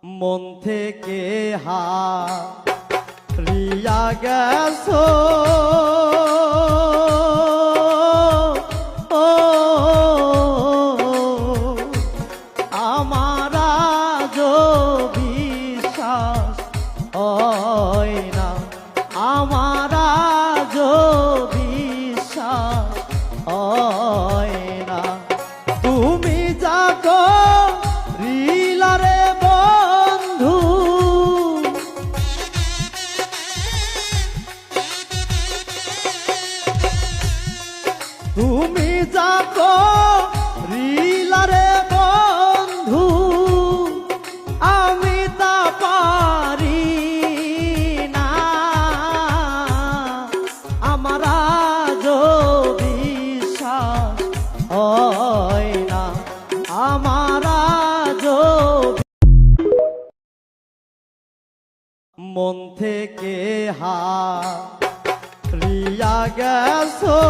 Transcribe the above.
মন থেকে হারিয়া গেছো ও আমার আজও বিশ্বাস হয় না, আমার আজও বিশ্বাস হয় না। তুমি যাকো রিলারে বন্ধু, তুমি যাকো রিলারে বন্ধু, আমি তা পারি না। আমার আজও বিশ্বাস হয় না, আমার আজও মন থেকে হারিয়া গেছো।